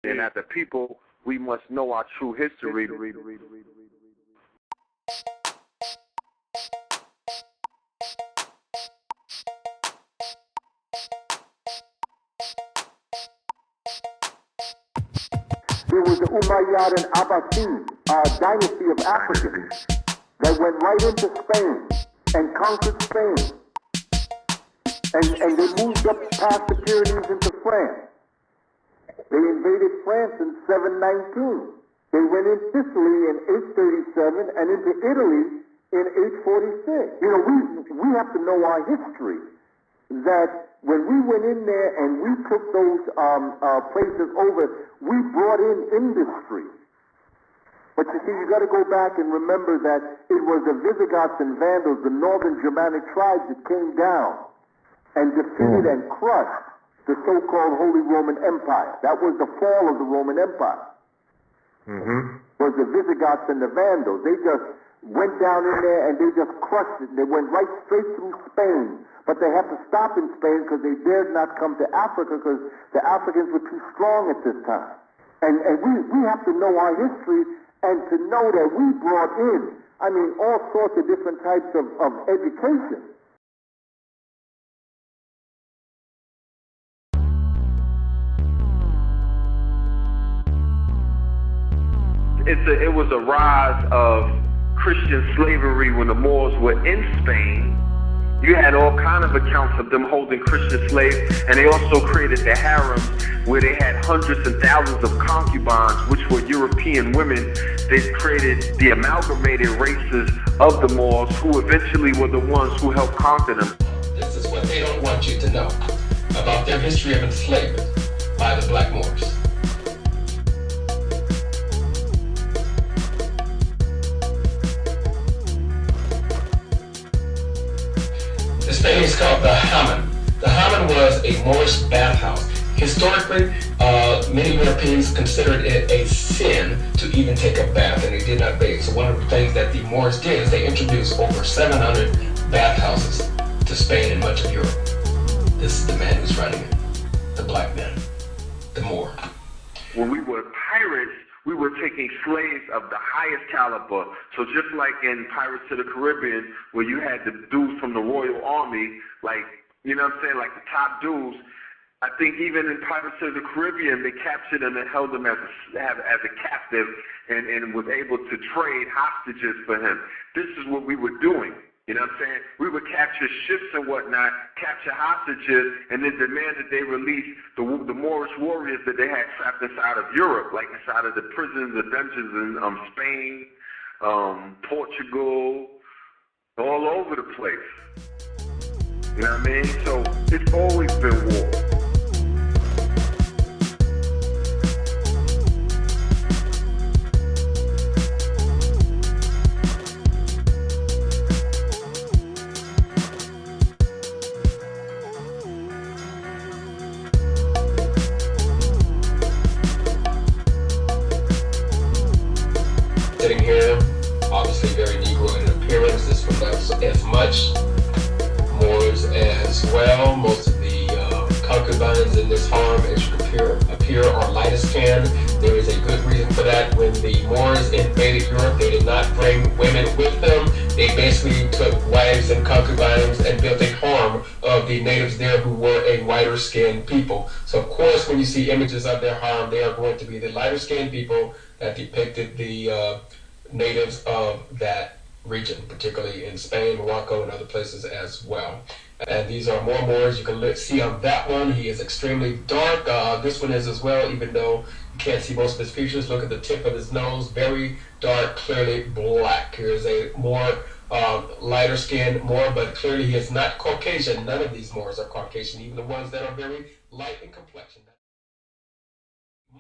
And as a people, we must know our true history. There was the Umayyad and Abbasid dynasty of Africans that went right into Spain and conquered Spain. And they moved up past the Pyrenees into France. They invaded France in 719. They went in Sicily in 837 and into Italy in 846. You know, we have to know our history. That when we went in there and we took those places over, we brought in industry. But you see, you got to go back and remember that it was the Visigoths and Vandals, the northern Germanic tribes, that came down and defeated and crushed the so-called Holy Roman Empire. That was the fall of the Roman Empire. Was the Visigoths and the Vandals. They just went down in there and they just crushed it. They went right straight through Spain. But they had to stop in Spain because they dared not come to Africa because the Africans were too strong at this time. And we have to know our history and to know that we brought in, I mean, all sorts of different types of education. It was a rise of Christian slavery when the Moors were in Spain. You had all kind of accounts of them holding Christian slaves, and they also created the harems where they had hundreds and thousands of concubines, which were European women. They created the amalgamated races of the Moors, who eventually were the ones who helped conquer them. This is what they don't want you to know about their history of enslavement by the Black Moors. This thing is called the Hammam. The Hammam was a Moorish bathhouse. Historically, many Europeans considered it a sin to even take a bath, and they did not bathe. So one of the things that the Moors did is they introduced over 700 bathhouses to Spain and much of Europe. This is the man who's running it, the black man, the Moor. When we were pirates, we were taking slaves of the highest caliber. So just like in Pirates of the Caribbean, where you had the dudes from the Royal Army, like, you know what I'm saying, like the top dudes, I think even in Pirates of the Caribbean, they captured him and held him as a captive and was able to trade hostages for him. This is what we were doing. You know what I'm saying? We would capture ships and whatnot, capture hostages, and then demand that they release the Moorish warriors that they had trapped inside of Europe, like inside of the prisons, the dungeons in Spain, Portugal, all over the place. You know what I mean? So it's always been war. Sitting here, obviously very Negro in appearance. This one not as much. Moors as well. Most of the concubines in this harem, as you appear are lighter skinned. There is a good reason for that. When the Moors invaded Europe, they did not bring women with them. They basically took wives and concubines and built a harem of the natives there who were a whiter skinned people. So of course, when you see images of their harem, they are going to be the lighter skinned people that depicted the natives of that region, particularly in Spain, Morocco, and other places as well. And these are more Moors. You can see on that one, he is extremely dark. This one is as well, even though you can't see most of his features. Look at the tip of his nose, very dark, clearly black. Here's a more lighter skinned Moor, but clearly he is not Caucasian. None of these Moors are Caucasian, even the ones that are very light in complexion.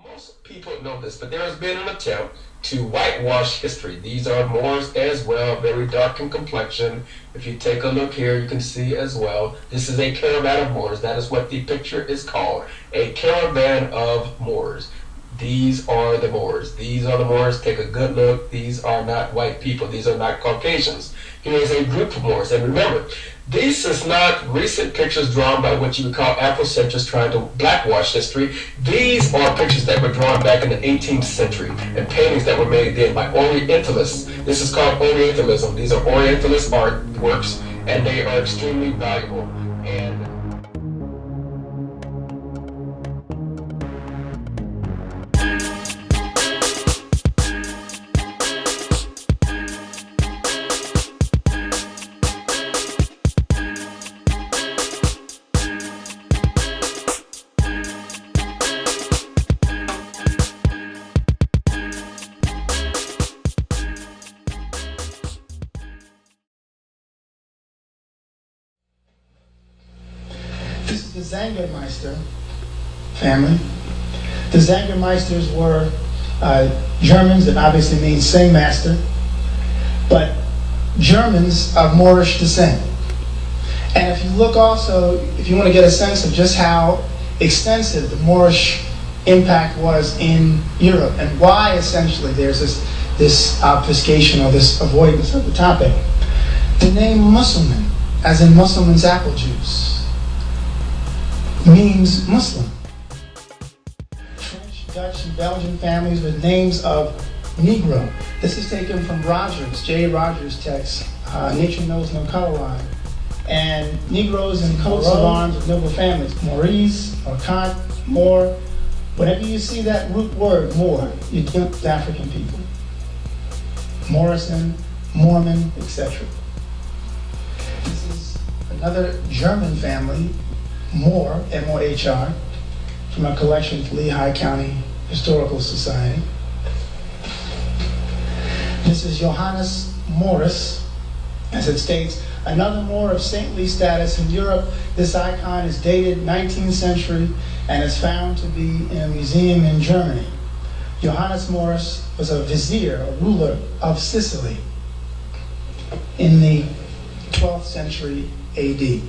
Most people know this, but there has been an attempt to whitewash history. These are Moors as well, very dark in complexion. If you take a look here, you can see as well, this is a caravan of Moors. That is what the picture is called, a caravan of Moors. these are the Moors. These are the Moors. Take a good look. These are not white people. These are not Caucasians. Here is a group of Moors. And remember, this is not recent pictures drawn by what you would call Afrocentrists trying to blackwash history. These are pictures that were drawn back in the 18th century and paintings that were made then by Orientalists. This is called Orientalism. These are Orientalist artworks, and they are extremely valuable. And the Zangermeister family. The Zangermeisters were Germans, that obviously means sing master, but Germans of Moorish descent. And if you look also, if you want to get a sense of just how extensive the Moorish impact was in Europe and why essentially there's this obfuscation or this avoidance of the topic, the name Musliman, as in Musliman's apple juice, means Muslim. French, Dutch, and Belgian families with names of Negro. This is taken from Rogers, J. Rogers' text, Nature Knows No Color Line. And Negroes and coats of arms of noble families. Maurice, Marcant, Moor. Whenever you see that root word, Moor, you deal with African people. Morrison, Mormon, etc. This is another German family, Moor, M-O-H-R, from a collection from Lehigh County Historical Society. This is Johannes Morris, as it states, another Moor of saintly status in Europe. This icon is dated 19th century and is found to be in a museum in Germany. Johannes Morris was a vizier, a ruler of Sicily in the 12th century AD.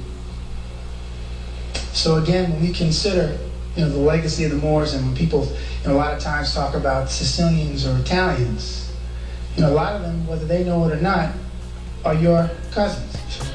So again, when we consider, the legacy of the Moors, and when people, a lot of times talk about Sicilians or Italians, a lot of them, whether they know it or not, are your cousins.